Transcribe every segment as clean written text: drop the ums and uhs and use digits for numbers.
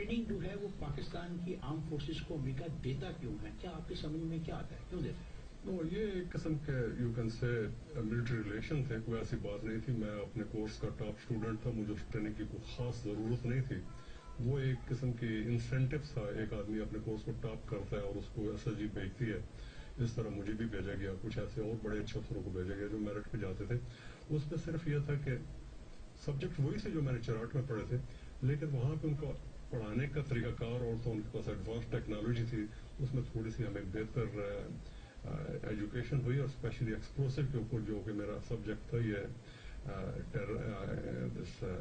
Training جو ہے وہ پاکستان کی آرم فورسز کو امریکہ دیتا کیوں ہے؟ کیا آپ کی سمجھ میں کیا آتا ہے، کیوں دیتا ہے؟ یہ ایک قسم کے you can say military relation تھے، کوئی ایسی بات نہیں تھی. میں اپنے کورس کا ٹاپ اسٹوڈنٹ تھا، مجھے اس ٹریننگ کی کوئی خاص ضرورت نہیں تھی. وہ ایک قسم کی انسینٹو تھا. ایک آدمی اپنے کورس کو ٹاپ کرتا ہے اور اس کو ایس ایس جی بھیجتی ہے. اس طرح مجھے بھی بھیجا گیا، کچھ ایسے اور بڑے اچھے افسروں کو بھیجا گیا جو میرٹ پہ جاتے تھے. اس میں صرف یہ تھا کہ سبجیکٹ وہی تھے جو میں نے چراٹ میں پڑھے تھے، لیکن وہاں پہ ان کا پڑھانے کا طریقہ کار اور تو ان کے پاس ایڈوانس ٹیکنالوجی تھی. اس میں تھوڑی سی ہمیں بہتر ایجوکیشن ہوئی، اور اسپیشلی ایکسپلوسو کے اوپر جو کہ میرا سبجیکٹ تھا، یہ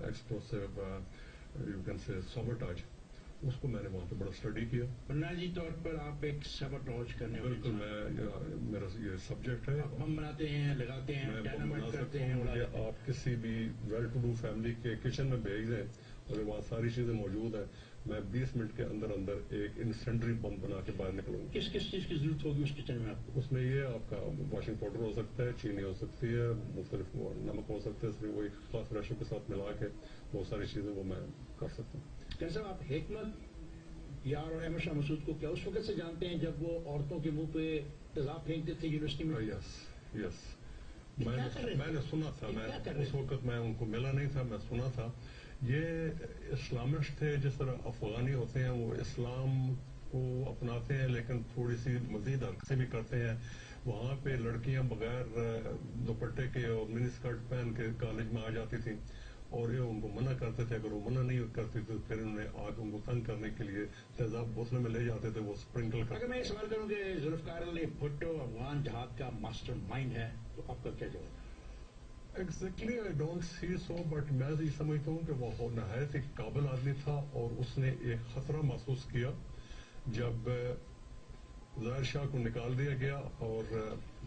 ایکسپلوسو یو کین سے سابوٹاج، اس کو میں نے وہاں پہ بڑا اسٹڈی کیا. بنیادی طور پر آپ ایک سابوٹاج کرنے والے بالکل، میرا یہ سبجیکٹ ہے. بم بناتے ہیں، لگاتے ہیں، میں بم ڈائنامائٹ بنا کرتے سکتا ہیں. ہوں. مجھے آپ کسی بھی ویل ٹو ڈو فیملی کے کچن میں بھیج دیں اور وہاں ساری چیزیں موجود ہیں، میں 20 منٹ کے اندر ایک انسٹنٹری بم بنا کے باہر نکلوں گا. کس چیز کی ضرورت ہوگی اس کچن میں آپ کو؟ اس میں یہ آپ کا واشنگ پاؤڈر ہو سکتا ہے، چینی ہو سکتی ہے، مختلف نمک ہو سکتا ہے. اس میں وہی خاص ریشو کے ساتھ ملا کے بہت ساری چیزیں وہ میں کر سکتا ہوں. کیسا آپ حکمت یار اور احمد شاہ مسعود کو کیا اس وقت سے جانتے ہیں جب وہ عورتوں کے منہ پہ تیزاب پھینکتے تھے یونیورسٹی میں؟ یس میں نے سنا تھا. اس وقت میں ان کو ملا نہیں تھا، میں سنا تھا. یہ اسلامسٹ تھے، جس طرح افغانی ہوتے ہیں وہ اسلام کو اپناتے ہیں لیکن تھوڑی سی مزید حرکتیں بھی کرتے ہیں. وہاں پہ لڑکیاں بغیر دوپٹے کے اور منی اسکرٹ پہن کے کالج میں آ جاتی تھیں، اور یہ ان کو منع کرتے تھے. اگر وہ منع نہیں کرتی تو پھر انہیں آگ ان کو تنگ کرنے کے لیے تیزاب بوتلوں میں لے جاتے تھے، وہ اسپرنکل کرتے. اگر میں یہ سوال کروں کہ ذوالفقار علی بھٹو افغان جہاد کا ماسٹر مائنڈ ہے تو آپ کا کیا جواب ہے؟ Exactly I don't see so, but میں یہ سمجھتا ہوں کہ وہ نہایت ایک قابل آدمی تھا، اور اس نے ایک خطرہ محسوس کیا جب ظاہر شاہ کو نکال دیا گیا اور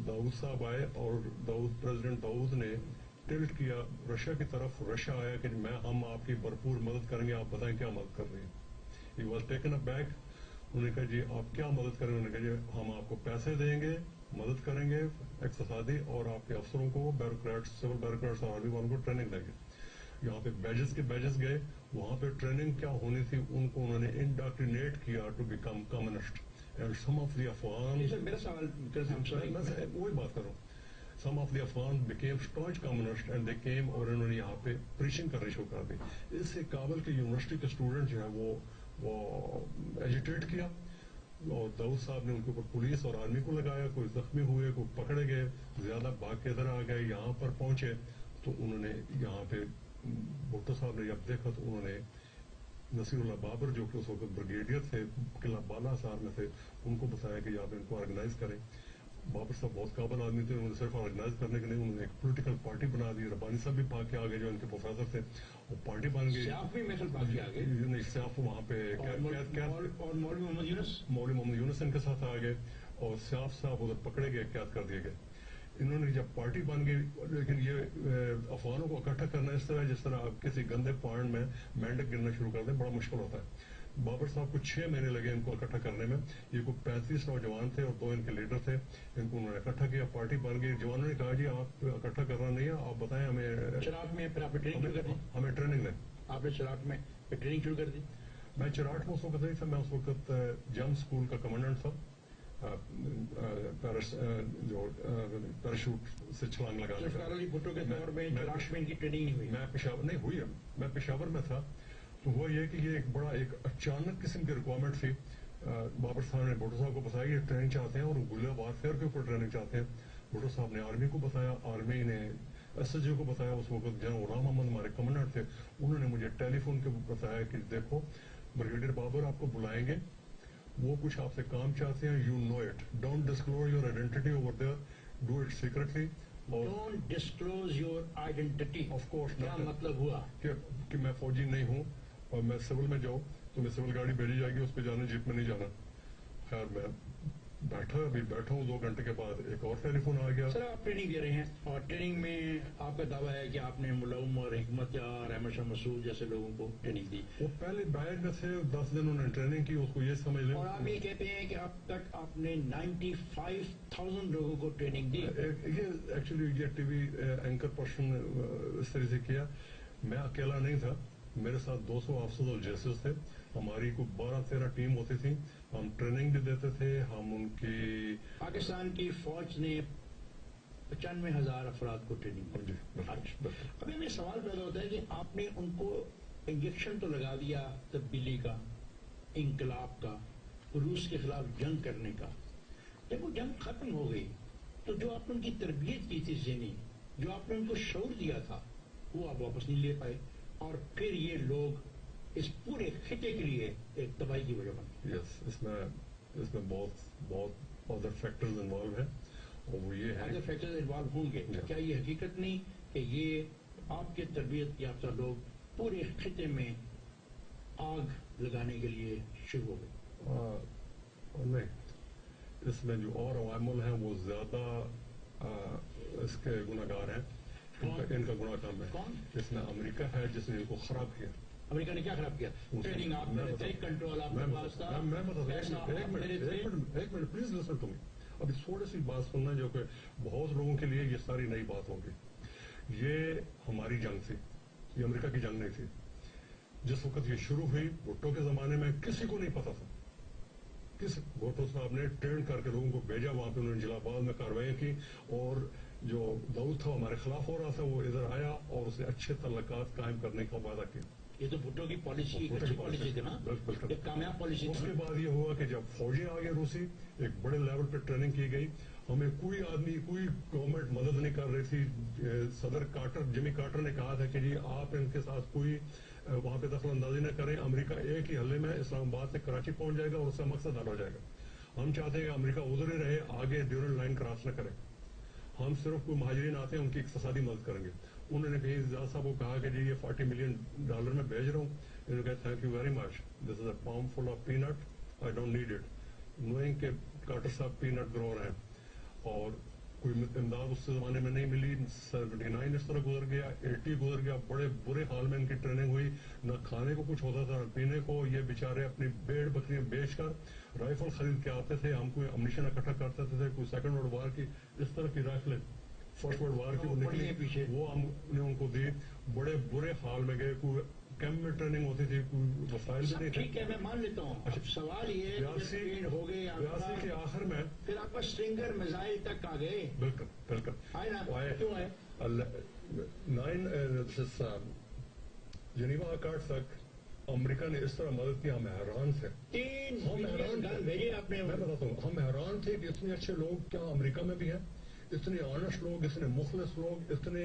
داؤد صاحب آئے، اور پریزیڈنٹ داؤد نے ٹلٹ کیا رشیا کی طرف. رشیا آیا کہ ہم آپ کی بھرپور مدد کریں گے، آپ بتائیں کیا مدد کر رہے ہیں. He was taken a back. انہوں نے کہا جی آپ کیا مدد کریں گے؟ انہوں نے کہا جی ہم آپ کو پیسے دیں گے، مدد کریں گے اقتصادی، اور آپ کے افسروں کو، بیوروکریٹس، سول بیوروکریٹس اور آرمی والوں کو ٹریننگ دیں گے. یہاں پہ بیجز گئے، وہاں پہ ٹریننگ کیا ہونی تھی ان کو انہوں نے انڈاکٹرینیٹ کیا to become communist. And some of the Afghan, میرا سوال میں وہی بات کر رہا ہوں. Some of the Afghans became staunch communists and they came اور انہوں نے یہاں پہ پریچنگ کرنی شروع کر دی. اس سے کابل کے یونیورسٹی کے اسٹوڈنٹ جو ہے وہ ایجیٹیٹ کیا، اور داؤد صاحب نے ان کے اوپر پولیس اور آرمی کو لگایا. کوئی زخمی ہوئے، کوئی پکڑے گئے، زیادہ بھاگ کے ادھر آ گئے. یہاں پر پہنچے تو انہوں نے یہاں پہ بھٹو صاحب نے جب دیکھا تو انہوں نے نصیر اللہ بابر جو کہ اس وقت بریگیڈیئر تھے، قلعہ بالا حصار میں تھے، ان کو بتایا کہ آپ ان کو آرگنائز کریں. بابر صاحب بہت قابل آدمی تھے، انہوں نے صرف آرگنائز کرنے کے نہیں، انہوں نے ایک پولیٹیکل پارٹی بنا دی. ربانی صاحب بھی پاک کے آگے جو ان کے پروفیسر تھے وہ پارٹی بن گئی. سیاف بھی محفل پاک کے آگے، نہیں سیاف وہاں پہ اور مولوی محمد یونس ان کے ساتھ آ گئے، اور سیاف صاحب ادھر پکڑے گئے، قید کر دیے گئے. انہوں نے جب پارٹی بن گئی، لیکن یہ افغانوں کو اکٹھا کرنا اس طرح جس طرح آپ کسی گندے پوائنٹ میں مینڈک گرنا شروع کر دیں، بڑا مشکل ہوتا ہے. بابر صاحب کو 6 مہینے لگے ان کو اکٹھا کرنے میں. یہ کوئی 35 نوجوان تھے اور 2 ان کے لیڈر تھے. ان کو انہوں نے اکٹھا کیا، پارٹی بن گئی. جوانوں نے کہا جی آپ اکٹھا کرنا نہیں ہے، آپ بتائیں ہمیں چراٹ میں پھر آپ نے ٹریننگ شروع کر دی. ہمیں ٹریننگ دیں. آپ نے چراٹ میں ٹریننگ شروع کر دی. میں چراٹ میں اس وقت نہیں تھا، میں اس وقت جم اسکول کا کمانڈنٹ تھا. جو پیراشوٹ سے چھلانگ لگا ذوالفقار علی بھٹو کے دور میں چراٹ میں ان کی ٹریننگ نہیں ہوئی. میں پشاور نہیں ہوئی ہے، میں پشاور میں تھا. تو ہوا یہ کہ یہ ایک بڑا ایک اچانک قسم کی ریکوائرمنٹ تھی. بابر صاحب نے بھٹو صاحب کو بتایا کہ یہ ٹریننگ چاہتے ہیں اور گولیاں وارفیئر کے اوپر ٹریننگ چاہتے ہیں. بھٹو صاحب نے آرمی کو بتایا، آرمی نے ایس ایس جی کو بتایا. اس وقت جنرل غلام محمد ہمارے کمانڈنٹ تھے، انہوں نے مجھے ٹیلی فون کے بتایا کہ دیکھو بریگیڈیئر بابر آپ کو بلائیں گے، وہ کچھ آپ سے کام چاہتے ہیں، you know it, don't disclose your identity over there, do it secretly. Don't disclose your identity. Of course. کیا مطلب ہوا کہ میں فوجی نہیں ہوں، اور میں سول میں جاؤں تو میں سول گاڑی بھیجی جائے گی، اس پہ جانا، جیپ میں نہیں جانا. خیر میں بیٹھا ہوں 2 گھنٹے کے بعد ایک اور ٹیلی فون آ گیا. سر آپ ٹریننگ دے رہے ہیں اور ٹریننگ میں آپ کا دعویٰ ہے کہ آپ نے ملوم اور حکمت یار، احمد شاہ مسعود جیسے لوگوں کو ٹریننگ دی. وہ پہلے بیچ میں تھے، 10 دن انہوں نے ٹریننگ کی، اس کو یہ سمجھ لیں. اور آپ یہ کہتے ہیں کہ اب تک آپ نے 95,000 لوگوں کو ٹریننگ دی. یہ ایکچولی یہ ٹی وی اینکر پرسن اس طرح سے کیا. میں اکیلا نہیں تھا، میرے ساتھ 200 آفسرز اور جیسز تھے. ہماری کوئی 12-13 ٹیم ہوتی تھی. ہم ٹریننگ بھی دیتے تھے. ہم ان کی پاکستان کی فوج نے 95,000 افراد کو ٹریننگ دی. ابھی ہمیں سوال پیدا ہوتا ہے کہ آپ نے ان کو انجیکشن تو لگا دیا تبدیلی کا, انقلاب کا, روس کے خلاف جنگ کرنے کا. جب وہ جنگ ختم ہو گئی تو جو آپ نے ان کی تربیت کی تھی ذہنی, جو آپ نے ان کو شعور دیا تھا, وہ آپ واپس نہیں لے پائے, اور پھر یہ لوگ اس پورے خطے کے لیے ایک تباہی کی وجہ بن گئے. اس میں بہت ادر فیکٹرز انوالو ہیں, اور وہ یہ ہے ادر فیکٹرز انوالو ہوں گے. کیا یہ حقیقت نہیں کہ یہ آپ کے تربیت یافتہ لوگ پورے خطے میں آگ لگانے کے لیے شروع ہو گئے؟ نہیں, اس میں جو اور عوامل ہیں وہ زیادہ اس کے گناہ گار ہیں. ان کا گناہ کم ہے. کون؟ اس میں امریکہ ہے جس نے ان کو خراب کیا. امریکہ نے کیا خراب کیا؟ ٹریننگ آپ میں تھے, کنٹرول آپ کے پاس تھا. ایک minute please listen to me. ابھی تھوڑی سی بات سننا جو کہ بہت لوگوں کے لیے یہ ساری نئی بات ہوگی. یہ ہماری جنگ تھی, یہ امریکہ کی جنگ نہیں تھی. جس وقت یہ شروع ہوئی بھٹو کے زمانے میں کسی کو نہیں پتا تھا. بھٹو صاحب نے ٹرین کر کے لوگوں کو بھیجا, وہاں پہ انہوں نے جلا باد میں کارروائیاں کی, اور جو داؤد تھا ہمارے خلاف ہو رہا تھا وہ ادھر آیا اور اسے اچھے تعلقات قائم کرنے کا وعدہ کیا. یہ تو بھٹو کی پالیسی اچھی پالیسی تھی نا, ایک کامیاب پالیسی. اس کے بعد یہ ہوا کہ جب فوجی آگے روسی, ایک بڑے لیول پہ ٹریننگ کی گئی. ہمیں کوئی آدمی, کوئی گورنمنٹ مدد نہیں کر رہی تھی. صدر کارٹر, جمی کارٹر نے کہا تھا کہ جی آپ ان کے ساتھ کوئی وہاں پہ دخل اندازی نہ کریں. امریکہ ایک ہی حلے میں اسلام آباد سے کراچی پہنچ جائے گا اور اس کا مقصد حل ہو جائے گا. ہم چاہتے ہیں کہ امریکہ ادھر ہی رہے, آگے ڈیورنڈ لائن کراس نہ کرے. ہم صرف کوئی مہاجرین آتے ہیں ان کی اقتصادی مدد کریں گے. انہوں نے کہیں زیادہ صاحب کو کہا کہ جی یہ $40 ملین میں بھیج رہا ہوں. انہوں نے کہا thank you very much, this is a palm full of peanut, I don't need it. Knowing کہ کارٹر صاحب پی نٹ گرور ہیں, اور کوئی امداد اس زمانے میں نہیں ملی. 79 اس طرح گزر گیا, 80 گزر گیا. بڑے برے حال میں ان کی ٹریننگ ہوئی, نہ کھانے کو کچھ ہوتا تھا نہ پینے کو. یہ بیچارے اپنی بھیڑ بکریاں بیچ کر رائفل خرید کے آتے تھے. ہم کوئی امنیشن اکٹھا کرتے تھے, کوئی سیکنڈ ورلڈ وار کی اس طرح کی رائفلیں, فرسٹ ورلڈ وار کی وہ نکلی, وہ ہم نے ان کو دی. بڑے برے حال میں گئے. کوئی کیمپ میں ٹریننگ ہوتی تھی, کوئی وسائل بھی نہیں تھے. ٹھیک ہے میں مان لیتا ہوں. اب سوال یہ ہے 82 کے آخر میں پھر آپ کا سٹرنگر میزائل تک آ گئے. بالکل آئے نا, کیوں آئے؟ 9 جنیوا اکارڈ تک امریکہ نے اس طرح مدد کی, ہم حیران تھے. ہم بتاتا ہوں, ہم حیران تھے کہ اتنے اچھے لوگ کیا امریکہ میں بھی ہیں, اتنے آنےسٹ لوگ, اتنے مخلص لوگ, اتنے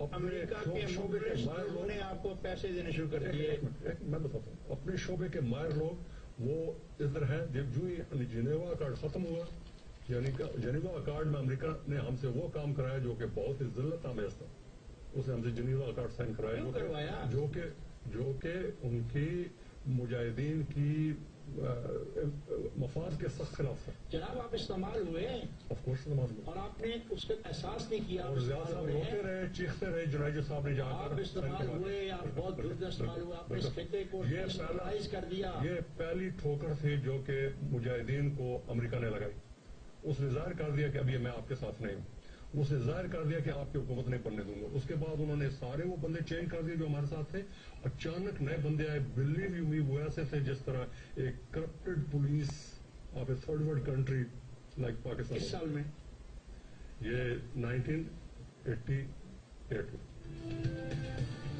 امریکہ کے مخلص لوگوں نے آپ کو پیسے دینے شروع کر دیے. میں بتاتا ہوں, اپنے شعبے کے ماہر لوگ وہ ادھر ہیں. جو ہی جنیوا اکارڈ ختم ہوا, یعنی کہ جنیوا اکارڈ میں امریکہ نے ہم سے وہ کام کرایا جو کہ بہت ہی ذلت آمیز تھا. اس نے ہم سے جنیوا اکارڈ سائن کرایا جو کہ ان کی مجاہدین کی مفاد کے سخت خلاف تھا. جناب آپ استعمال ہوئے, آف کورس استعمال ہوئے, اور آپ نے اس کا احساس نہیں کیا. اور زیادہ صاحب روتے رہے, چیختے رہے, جنیجو صاحب نے جا کر. آپ استعمال ہوئے, آپ بہت درست استعمال ہوا, آپ نے اس خطے کو ڈیسٹرائز کر دیا. یہ پہلی ٹھوکر تھی جو کہ مجاہدین کو امریکہ نے لگائی. اس نے ظاہر کر دیا کہ اب یہ میں آپ کے ساتھ نہیں ہوں. اس نے ظاہر کر دیا کہ آپ کی حکومت نہیں بننے دوں گا. اس کے بعد انہوں نے سارے وہ بندے چینج کر دیے جو ہمارے ساتھ تھے. اچانک نئے بندے آئے. بلیو یو می, وہ ایسے تھے جس طرح ایک corrupted police of a third world country like Pakistan. کس سال میں؟ یہ 1988 میں.